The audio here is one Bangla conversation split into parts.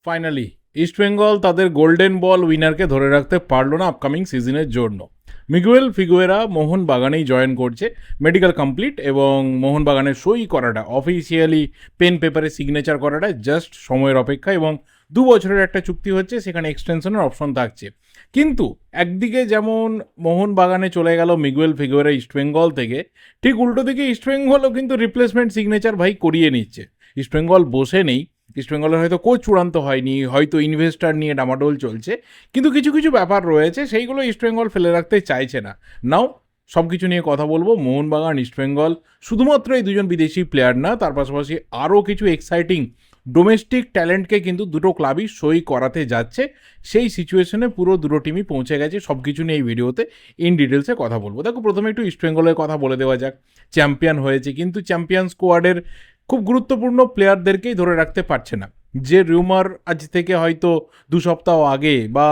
ফাইনালি ইস্টবেঙ্গল তাদের গোল্ডেন বল উইনারকে ধরে রাখতে পারলো না আপকামিং সিজনের জন্য। মিগুয়েল ফিগুয়েরা মোহনবাগানেই জয়েন করছে, মেডিকেল কমপ্লিট, এবং মোহনবাগানের সই করাটা অফিসিয়ালি পেন পেপারে সিগনেচার করাটা জাস্ট সময়ের অপেক্ষা, এবং 2 বছরের একটা চুক্তি হচ্ছে, সেখানে এক্সটেনশনের অপশন থাকছে। কিন্তু একদিকে যেমন মোহনবাগানে চলে গেল মিগুয়েল ফিগুয়েরা ইস্টবেঙ্গল থেকে, ঠিক উল্টো দিকে ইস্টবেঙ্গলও কিন্তু রিপ্লেসমেন্ট সিগনেচার ভাই করিয়ে নিচ্ছে। ইস্টবেঙ্গল বসে নেই, ইস্টবেঙ্গলের হয়তো কোচ চূড়ান্ত হয়নি, হয়তো ইনভেস্টার নিয়ে ডামাডোল চলছে, কিন্তু কিছু কিছু ব্যাপার রয়েছে, সেইগুলো ইস্টবেঙ্গল ফেলে রাখতে চাইছে না। নাও সব কিছু নিয়ে কথা বলবো। মোহনবাগান, ইস্টবেঙ্গল, শুধুমাত্র এই দুজন বিদেশি প্লেয়ার না, তার পাশাপাশি আরও কিছু এক্সাইটিং ডোমেস্টিক ট্যালেন্টকে কিন্তু দুটো ক্লাবই সই করাতে যাচ্ছে। সেই সিচুয়েশনে পুরো দুটো টিমই পৌঁছে গেছে। সব কিছু নিয়ে এই ভিডিওতে ইন ডিটেলসে কথা বলবো। দেখো, প্রথমে একটু ইস্টবেঙ্গলের কথা বলে দেওয়া যাক। চ্যাম্পিয়ন হয়েছে, কিন্তু চ্যাম্পিয়ন স্কোয়াডের খুব গুরুত্বপূর্ণ প্লেয়ারদেরকেই ধরে রাখতে পারছে না। যে রিউমার আজ থেকে হয়তো 2 সপ্তাহ আগে বা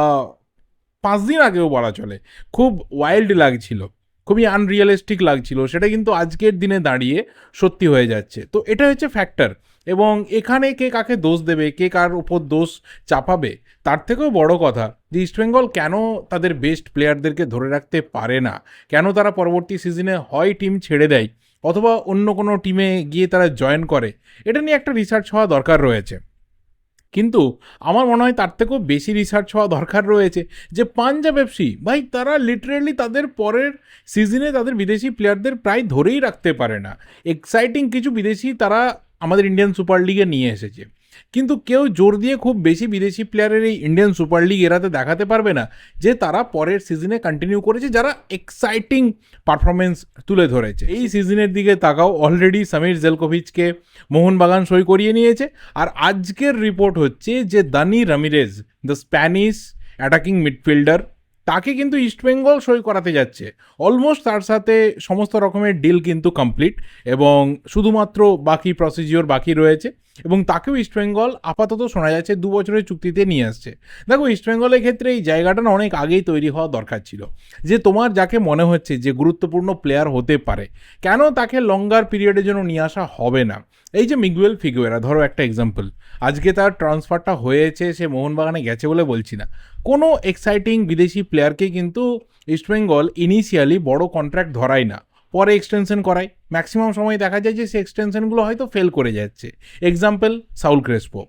5 দিন আগেও বলা চলে, খুব ওয়াইল্ড লাগছিল, খুবই আনরিয়েলিস্টিক লাগছিল, সেটা কিন্তু আজকের দিনে দাঁড়িয়ে সত্যি হয়ে যাচ্ছে। তো এটা হচ্ছে ফ্যাক্টর, এবং এখানে কে কাকে দোষ দেবে, কে কার উপর দোষ চাপাবে, তার থেকেও বড় কথা যে ইস্টবেঙ্গল কেন তাদের বেস্ট প্লেয়ারদেরকে ধরে রাখতে পারে না, কেন তারা পরবর্তী সিজনে হয় টিম ছেড়ে দেয় অথবা অন্য কোনো টিমে গিয়ে তারা জয়েন করে, এটা নিয়ে একটা রিসার্চ হওয়া দরকার রয়েছে। কিন্তু আমার মনে হয় তার থেকেও বেশি রিসার্চ হওয়া দরকার রয়েছে যে পাঞ্জাব এফসি ভাই, তারা লিটারেলি তাদের পরের সিজনে তাদের বিদেশি প্লেয়ারদের প্রায় ধরেই রাখতে পারে না। এক্সাইটিং কিছু বিদেশি তারা আমাদের ইন্ডিয়ান সুপার লিগে নিয়ে এসেছে, কিন্তু কেউ জোর দিয়ে খুব বেশি বিদেশি প্লেয়ারের এই ইন্ডিয়ান সুপার লিগ এরাতে দেখাতে পারবে না যে তারা পরের সিজনে কন্টিনিউ করেছে, যারা এক্সাইটিং পারফরমেন্স তুলে ধরেছে। এই সিজনের দিকে তাকাও, অলরেডি সমীর জেলকোভিচকে মোহনবাগান সই করিয়ে নিয়েছে, আর আজকের রিপোর্ট হচ্ছে যে Dani Ramirez, the Spanish attacking midfielder, তাকে কিন্তু ইস্টবেঙ্গল সই করাতে যাচ্ছে। অলমোস্ট তার সাথে সমস্ত রকমের ডিল কিন্তু কমপ্লিট, এবং শুধুমাত্র বাকি প্রসিজিওর বাকি রয়েছে, এবং তাকেও ইস্টবেঙ্গল আপাতত শোনা যাচ্ছে 2 বছরের চুক্তিতে নিয়ে আসছে। দেখো, ইস্টবেঙ্গলের ক্ষেত্রে এই জায়গাটা না অনেক আগেই তৈরি হওয়া দরকার ছিল, যে তোমার যাকে মনে হচ্ছে যে গুরুত্বপূর্ণ প্লেয়ার হতে পারে, কেন তাকে লঙ্গার পিরিয়ডের জন্য নিয়ে আসা হবে না। এই যে মিগুয়েল ফিগুয়েরা, ধরো একটা এক্সাম্পল, আজকে তার ট্রান্সফারটা হয়েছে, সে মোহনবাগানে গেছে বলে বলছি না, কোনো এক্সাইটিং বিদেশি প্লেয়ারকে কিন্তু ইস্টবেঙ্গল ইনিশিয়ালি বড় কন্ট্রাক্ট ধরায় না, পরে এক্সটেনশন করায়। ম্যাক্সিমাম সময় দেখা যায় যে সে এক্সটেনশনগুলো হয়তো ফেল করে যাচ্ছে। এক্সাম্পল সাউল ক্রেসপো,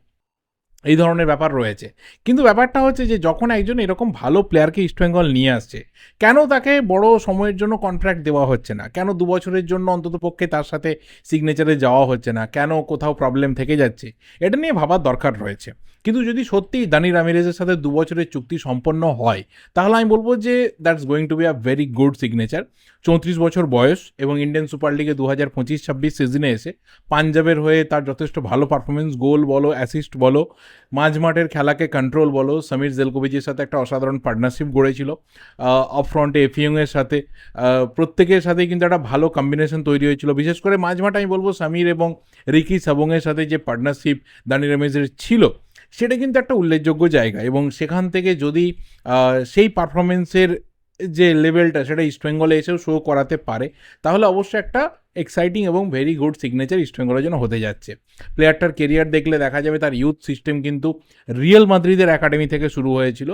এই ধরনের ব্যাপার রয়েছে। কিন্তু ব্যাপারটা হচ্ছে যে যখন একজন এরকম ভালো প্লেয়ারকে ইস্টবেঙ্গল নিয়ে আসছে, কেন তাকে বড় সময়ের জন্য কন্ট্রাক্ট দেওয়া হচ্ছে না, কেন 2 বছরের জন্য অন্তত পক্ষে তার সাথে সিগনেচারে যাওয়া হচ্ছে না, কেন কোথাও প্রবলেম থেকে যাচ্ছে, এটা নিয়ে ভাবার দরকার রয়েছে। কিন্তু যদি সত্যিই দানি রামিরেজের সাথে 2 বছরের চুক্তি সম্পন্ন হয়, তাহলে আমি বলবো যে that's going to be a very good signature. 34 বছর বয়স, এবং ইন্ডিয়ান সুপার লিগে 2025-26 সিজনে এসে পাঞ্জাবের হয়ে তার যথেষ্ট ভালো পারফরমেন্স, গোল বলো, অ্যাসিস্ট বলো, মাঝমাঠের খেলাকে কন্ট্রোল বলো, সমীর জেলকোভিচের সাথে একটা অসাধারণ পার্টনারশিপ গড়েছিল। অফ ফ্রন্টে এফিয়ংয়ের সাথে প্রত্যেকের সাথেই কিন্তু একটা ভালো কম্বিনেশন তৈরি হয়েছিল। বিশেষ করে মাঝমাঠে আমি বলবো সমীর এবং রিকি সাবংয়ের সাথে যে পার্টনারশিপ দানি রামিরেজের ছিল, সেটা কিন্তু একটা উল্লেখযোগ্য জায়গা, এবং সেখান থেকে যদি সেই পারফরমেন্সের যে লেভেলটা সেটা ইস্টবেঙ্গলে এসেও শো করাতে পারে, তাহলে অবশ্যই একটা এক্সাইটিং এবং ভেরি গুড সিগনেচার ইস্টবেঙ্গলের জন্য হতে যাচ্ছে। প্লেয়ারটার কেরিয়ার দেখলে দেখা যাবে তার ইউথ সিস্টেম কিন্তু রিয়াল মাদ্রিদের একাডেমি থেকে শুরু হয়েছিল,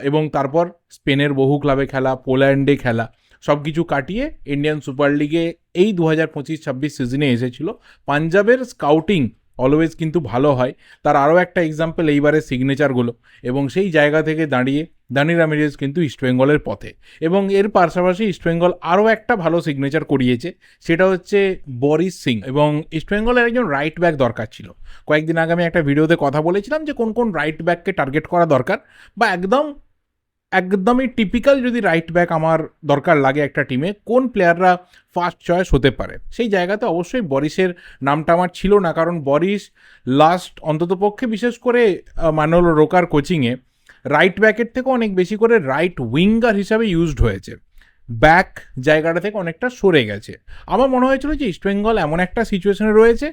এবং তারপর স্পেনের বহু ক্লাবে খেলা, পোল্যান্ডে খেলা, সব কিছু কাটিয়ে ইন্ডিয়ান সুপার লিগে এই 2025-26 সিজনে এসেছিল। পাঞ্জাবের স্কাউটিং অলওয়েজ কিন্তু ভালো হয়, তার আরও একটা এক্সাম্পল এইবারের সিগনেচারগুলো, এবং সেই জায়গা থেকে দাঁড়িয়ে দানি রামিরেজ কিন্তু ইস্টবেঙ্গলের পথে। এবং এর পাশাপাশি ইস্টবেঙ্গল আরও একটা ভালো সিগনেচার করিয়েছে, সেটা হচ্ছে বরিস সিং, এবং ইস্টবেঙ্গলের একজন রাইট ব্যাক দরকার ছিল। কয়েকদিন আগে আমি একটা ভিডিওতে কথা বলেছিলাম যে কোন কোন রাইট ব্যাককে টার্গেট করা দরকার, বা একদমই টিপিক্যাল যদি রাইট ব্যাক আমার দরকার লাগে একটা টিমে, কোন প্লেয়াররা ফার্স্ট চয়েস হতে পারে, সেই জায়গাতে অবশ্যই বরিসের নামটা আমার ছিল না। কারণ বরিস লাস্ট অন্ততপক্ষে বিশেষ করে মানোলো রোকার কোচিংয়ে রাইট ব্যাকের থেকে অনেক বেশি করে রাইট উইঙ্গার হিসাবে ইউজড হয়েছে, ব্যাক জায়গাটা থেকে অনেকটা সরে গেছে। আমার মনে হয়েছিল যে ইস্টবেঙ্গল এমন একটা সিচুয়েশনে রয়েছে,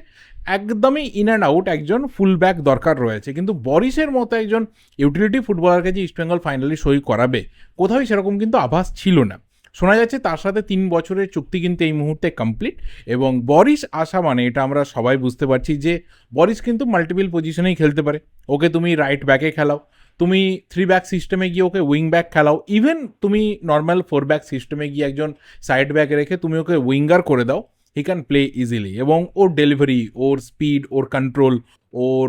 একদমই ইন অ্যান্ড আউট একজন ফুল ব্যাক দরকার রয়েছে, কিন্তু বরিসের মতো একজন ইউটিলিটি ফুটবলারকে যে ইস্টবেঙ্গল ফাইনালি সই করাবে, কোথাও সেরকম কিন্তু আভাস ছিল না। শোনা যাচ্ছে তার সাথে 3 বছরের চুক্তি কিন্তু এই মুহূর্তে কমপ্লিট, এবং বরিস আসা মানে এটা আমরা সবাই বুঝতে পারছি যে বরিস কিন্তু মাল্টিপল পজিশনেই খেলতে পারে। ওকে তুমি রাইট ব্যাকে খেলাও, তুমি 3 ব্যাক সিস্টেমে গিয়ে ওকে উইং ব্যাক খেলাও, ইভেন তুমি নর্মাল 4 ব্যাক সিস্টেমে গিয়ে একজন সাইড ব্যাকে রেখে তুমি ওকে উইঙ্গার করে দাও, হি ক্যান প্লে ইজিলি। এবং ওর ডেলিভারি, ওর স্পিড, ওর কন্ট্রোল, ওর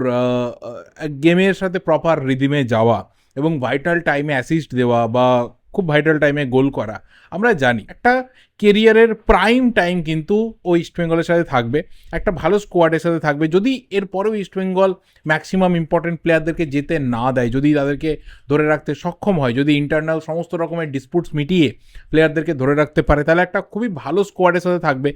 গেমের সাথে প্রপার রিদিমে যাওয়া এবং ভাইটাল টাইমে অ্যাসিস্ট দেওয়া বা খুব ভাইটাল টাইমে গোল করা, আমরা জানি একটা কেরিয়ারের প্রাইম টাইম কিন্তু ও ইস্টবেঙ্গলের সাথে থাকবে, একটা ভালো স্কোয়াডের সাথে থাকবে। যদি এরপরেও ইস্টবেঙ্গল ম্যাক্সিমাম ইম্পর্টেন্ট প্লেয়ারদেরকে যেতে না দেয়, যদি তাদেরকে ধরে রাখতে সক্ষম হয়, যদি ইন্টারনাল সমস্ত রকমের ডিসপুটস মিটিয়ে প্লেয়ারদেরকে ধরে রাখতে পারে, তাহলে একটা খুবই ভালো স্কোয়াডের সাথে থাকবে।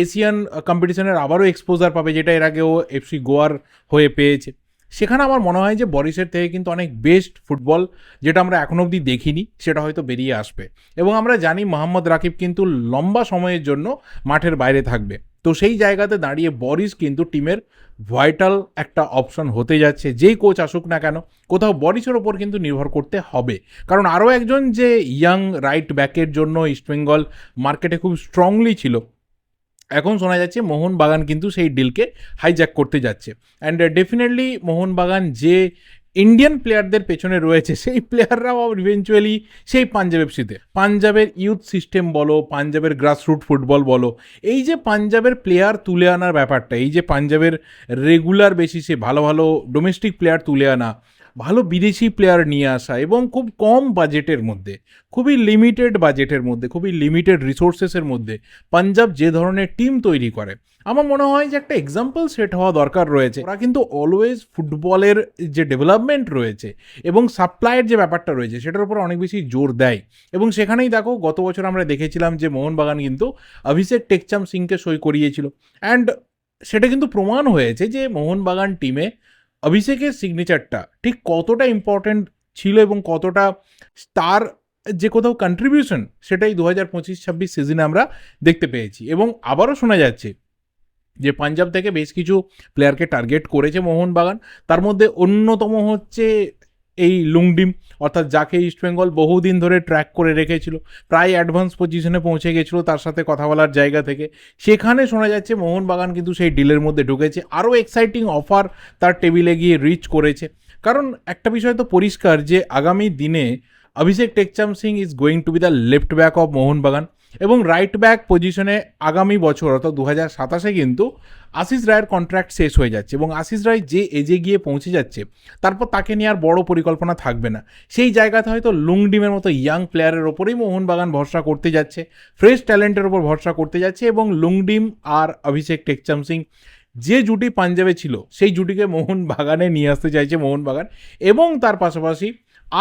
এশিয়ান কম্পিটিশনের আবারও এক্সপোজার পাবে, যেটা এর আগে ও এফসি গোয়ার হয়ে পেয়েছে। সেখানে আমার মনে হয় যে বরিসের থেকে কিন্তু অনেক বেস্ট ফুটবল, যেটা আমরা এখনো অবধি দেখিনি, সেটা হয়তো বেরিয়ে আসবে। এবং আমরা জানি মোহাম্মদ রাকিব কিন্তু লম্বা সময়ের জন্য মাঠের বাইরে থাকবে, তো সেই জায়গাতে দাঁড়িয়ে বরিস কিন্তু টিমের ভাইটাল একটা অপশন হতে যাচ্ছে। যেই কোচ আসুক না কেন, কোথাও বরিসের ওপর কিন্তু নির্ভর করতে হবে, কারণ আরও একজন যে ইয়াং রাইট ব্যাকের জন্য ইস্টবেঙ্গল মার্কেটে খুব স্ট্রংলি ছিল, এখন শোনা যাচ্ছে মোহনবাগান কিন্তু সেই ডিলকে হাইজ্যাক করতে যাচ্ছে। অ্যান্ড ডেফিনেটলি মোহনবাগান যে ইন্ডিয়ান প্লেয়ারদের পেছনে রয়েছে, সেই প্লেয়াররাও ইভেনচুয়ালি সেই পাঞ্জাব এফসিতে, পাঞ্জাবের ইউথ সিস্টেম বলো, পাঞ্জাবের গ্রাসরুট ফুটবল বলো, এই যে পাঞ্জাবের প্লেয়ার তুলে আনার ব্যাপারটা, এই যে পাঞ্জাবের রেগুলার বেসিসে ভালো ভালো ডোমেস্টিক প্লেয়ার তুলে আনা, ভালো বিদেশি প্লেয়ার নিয়ে আসা, এবং খুব কম বাজেটের মধ্যে, খুবই লিমিটেড বাজেটের মধ্যে, খুবই লিমিটেড রিসোর্সেসের মধ্যে পাঞ্জাব যে ধরনের টিম তৈরি করে, আমার মনে হয় যে একটা এক্সাম্পল সেট হওয়া দরকার রয়েছে। ওরা কিন্তু অলওয়েজ ফুটবলের যে ডেভেলপমেন্ট রয়েছে এবং সাপ্লাইয়ের যে ব্যাপারটা রয়েছে সেটার উপর অনেক বেশি জোর দেয়। এবং সেখানেই দেখো গত বছর আমরা দেখেছিলাম যে মোহনবাগান কিন্তু অভিষেক টেকচাম সিংকে সই করিয়েছিল, অ্যান্ড সেটা কিন্তু প্রমাণ হয়েছে যে মোহনবাগান টিমে অভিষেকের সিগনেচারটা ঠিক কতটা ইম্পর্ট্যান্ট ছিল এবং কতটা তার যে কোথাও কন্ট্রিবিউশন, সেটাই 2025-26 সিজনে আমরা দেখতে পেয়েছি। এবং আবারও শোনা যাচ্ছে যে পাঞ্জাব থেকে বেশ কিছু প্লেয়ারকে টার্গেট করেছে মোহনবাগান, তার মধ্যে অন্যতম হচ্ছে এই লুংডিম, অর্থাৎ যাকে ইস্টবেঙ্গল বহুদিন ধরে ট্র্যাক করে রেখেছিল, প্রায় অ্যাডভান্স পজিশনে পৌঁছে গেছিলো তার সাথে কথা বলার জায়গা থেকে। সেখানে শোনা যাচ্ছে মোহনবাগান কিন্তু সেই ডিলের মধ্যে ঢুকেছে, আরও এক্সাইটিং অফার তার টেবিলে গিয়ে রিচ করেছে। কারণ একটা বিষয় তো পরিষ্কার যে আগামী দিনে Abhishek Tekcham Singh is going to be the left back of Mohun Bagan, এবং রাইট ব্যাক পজিশনে আগামী বছর অর্থাৎ 2027-এ কিন্তু আশিস রায়ের কন্ট্রাক্ট শেষ হয়ে যাচ্ছে, এবং আশিস রায় যে এজে গিয়ে পৌঁছে যাচ্ছে, তারপর তাকে নিয়ে আর বড় পরিকল্পনা থাকবে না। সেই জায়গাতে হয়তো লুংডিমের মতো ইয়াং প্লেয়ারের ওপরেই মোহনবাগান ভরসা করতে যাচ্ছে, ফ্রেশ ট্যালেন্টের ওপর ভরসা করতে যাচ্ছে, এবং লুংডিম আর অভিষেক টেকচাম সিং যে জুটি পাঞ্জাবে ছিল সেই জুটিকে মোহনবাগানে নিয়ে আসতে চাইছে মোহনবাগান। এবং তার পাশাপাশি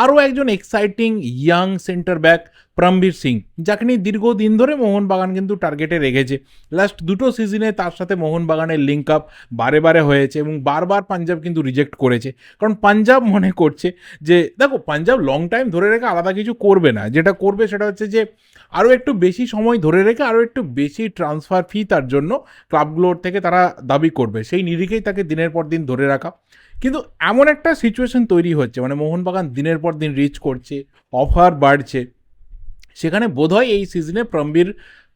আরও একজন exciting young centre back Pramvir Singh, যাকে নিয়ে দীর্ঘদিন ধরে মোহনবাগান কিন্তু টার্গেটে রেখেছে। লাস্ট 2টো সিজনে তার সাথে মোহনবাগানের লিঙ্ক আপ বারে বারে হয়েছে এবং বারবার পাঞ্জাব কিন্তু রিজেক্ট করেছে, কারণ পাঞ্জাব মনে করছে যে দেখো পাঞ্জাব লং টাইম ধরে রেখে আলাদা কিছু করবে না, যেটা করবে সেটা হচ্ছে যে আরও একটু বেশি সময় ধরে রেখে আরও একটু বেশি ট্রান্সফার ফি তার জন্য ক্লাবগুলোর থেকে তারা দাবি করবে, সেই নিরিখেই তাকে দিনের পর দিন ধরে রাখা। কিন্তু এমন একটা সিচুয়েশন তৈরি হচ্ছে, মানে মোহনবাগান দিনের পর দিন রিচ করছে, অফার বাড়ছে, সেখানে বোধহয় এই সিজনে প্রমবীর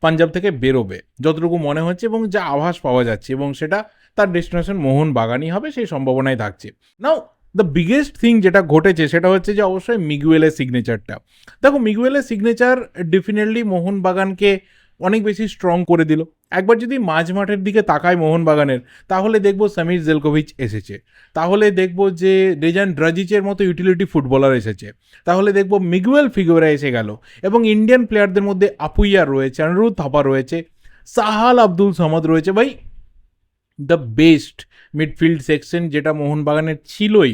পাঞ্জাব থেকে বেরোবে যতটুকু মনে হচ্ছে, এবং যা আভাস পাওয়া যাচ্ছে, এবং সেটা তার ডেস্টিনেশন মোহনবাগানই হবে সেই সম্ভাবনাই থাকছে। নাও দ্য বিগেস্ট থিং যেটা ঘটেছে সেটা হচ্ছে যে অবশ্যই মিগুয়েলের সিগনেচারটা। দেখো মিগুয়েলের সিগনেচার ডেফিনেটলি মোহনবাগানকে অনেক বেশি স্ট্রং করে দিল। একবার যদি মাঝ মাঠের দিকে তাকায় মোহনবাগানের, তাহলে দেখবো সামির জেলকোভিচ এসেছে, তাহলে দেখবো যে ডেজান ড্রাজিচের মতো ইউটিলিটি ফুটবলার এসেছে, তাহলে দেখবো মিগুয়েল ফিগুয়েরা এসে গেল, এবং ইন্ডিয়ান প্লেয়ারদের মধ্যে আপুইয়া রয়েছে, অনিরুদ্ধ থাপা রয়েছে, সাহাল আব্দুল সামাদ রয়েছে। ভাই দ্য বেস্ট মিডফিল্ড সেকশন যেটা মোহনবাগানের ছিলই,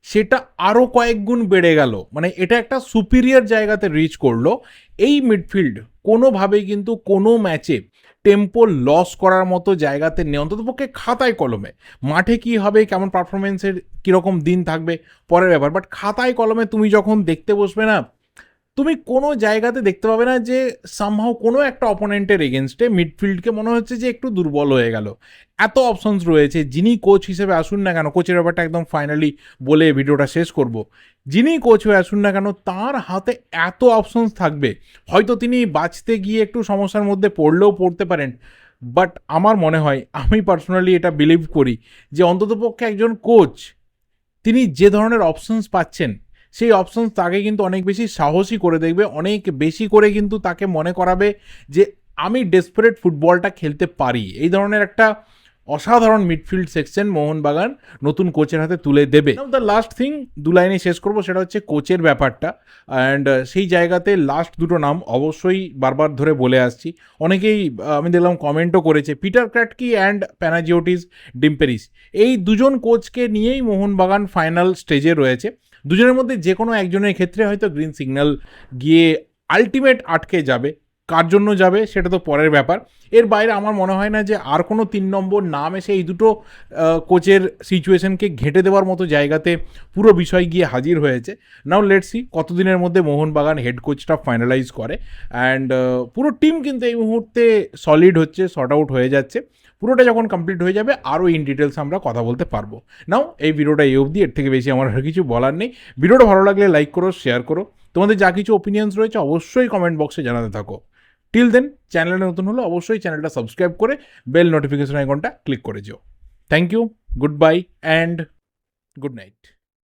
সেটা আরও কয়েক গুণ বেড়ে গেল, মানে এটা একটা সুপিরিয়র জায়গাতে রিচ করলো। এই মিডফিল্ড কোনোভাবেই কিন্তু কোনো ম্যাচে টেম্পো লস করার মতো জায়গাতে নেই, অন্ততপক্ষে খাতায় কলমে। মাঠে কি হবে, কেমন পারফরমেন্সের কীরকম দিন থাকবে পরের ব্যাপার, বাট খাতায় কলমে তুমি যখন দেখতে বসবে না, তুমি কোনো জায়গাতে দেখতে পাবে না যে সামহাও কোনো একটা অপোনেন্টের এগেনস্টে মিডফিল্ডকে মনে হচ্ছে যে একটু দুর্বল হয়ে গেল। এত অপশনস রয়েছে, যিনি কোচ হিসেবে আসুন না কেন, কোচের ব্যাপারটা একদম ফাইনালি বলে ভিডিওটা শেষ করব, যিনি কোচ হয়ে আসুন না কেন তার হাতে এত অপশনস থাকবে। হয়তো তিনি বাঁচতে গিয়ে একটু সমস্যার মধ্যে পড়লেও পড়তে পারেন, বাট আমার মনে হয়, আমি পার্সোনালি এটা বিলিভ করি যে অন্ততপক্ষে একজন কোচ তিনি যে ধরনের অপশনস পাচ্ছেন সেই অপশনস তাকে কিন্তু অনেক বেশি সাহসী করে দেখবে, অনেক বেশি করে কিন্তু তাকে মনে করাবে যে আমি ডেসপারেট ফুটবলটা খেলতে পারি। এই ধরনের একটা অসাধারণ মিডফিল্ড সেকশন মোহনবাগান নতুন কোচের হাতে তুলে দেবে। দ্য লাস্ট থিং, দু লাইনে শেষ করবো, সেটা হচ্ছে কোচের ব্যাপারটা। অ্যান্ড সেই জায়গাতে লাস্ট দুটো নাম অবশ্যই বারবার ধরে বলে আসছি, অনেকেই আমি দেখলাম কমেন্টও করেছে, পিটার ক্র্যাটকি অ্যান্ড প্যানাজিওটিস ডিম্পেরিস। এই দুজন কোচকে নিয়েই মোহনবাগান ফাইনাল স্টেজে রয়েছে। দুজনের মধ্যে যে কোনো একজনের ক্ষেত্রে হয়তো গ্রিন সিগন্যাল গিয়ে আলটিমেট আটকে যাবে, কার জন্য যাবে সেটা তো পরের ব্যাপার। এর বাইরে আমার মনে হয় না যে আর কোনো 3 নম্বর নাম এসে এই দুটো কোচের সিচুয়েশনকে ঘেঁটে দেওয়ার মতো জায়গাতে পুরো বিষয় গিয়ে হাজির হয়েছে। নাও লেটস সি কতদিনের মধ্যে মোহনবাগান হেড কোচটা ফাইনালাইজ করে। অ্যান্ড পুরো টিম কিন্তু এই মুহূর্তে সলিড হচ্ছে, শর্ট আউট হয়ে যাচ্ছে। পুরোটা যখন কমপ্লিট হয়ে যাবে আরও ইন ডিটেলস আমরা কথা বলতে পারবো। নাও এই ভিডিওটা এই অবধি, এর থেকে বেশি আমার আর কিছু বলার নেই। ভিডিওটা ভালো লাগলে লাইক করো, শেয়ার করো, তোমাদের যা কিছু ওপিনিয়ন্স রয়েছে অবশ্যই কমেন্ট বক্সে জানাতে থাকো। টিল দেন, চ্যানেলে নতুন হলে অবশ্যই চ্যানেলটা সাবস্ক্রাইব করে বেল নোটিফিকেশন আইকনটা ক্লিক করে যেও। Thank you, good bye and good night.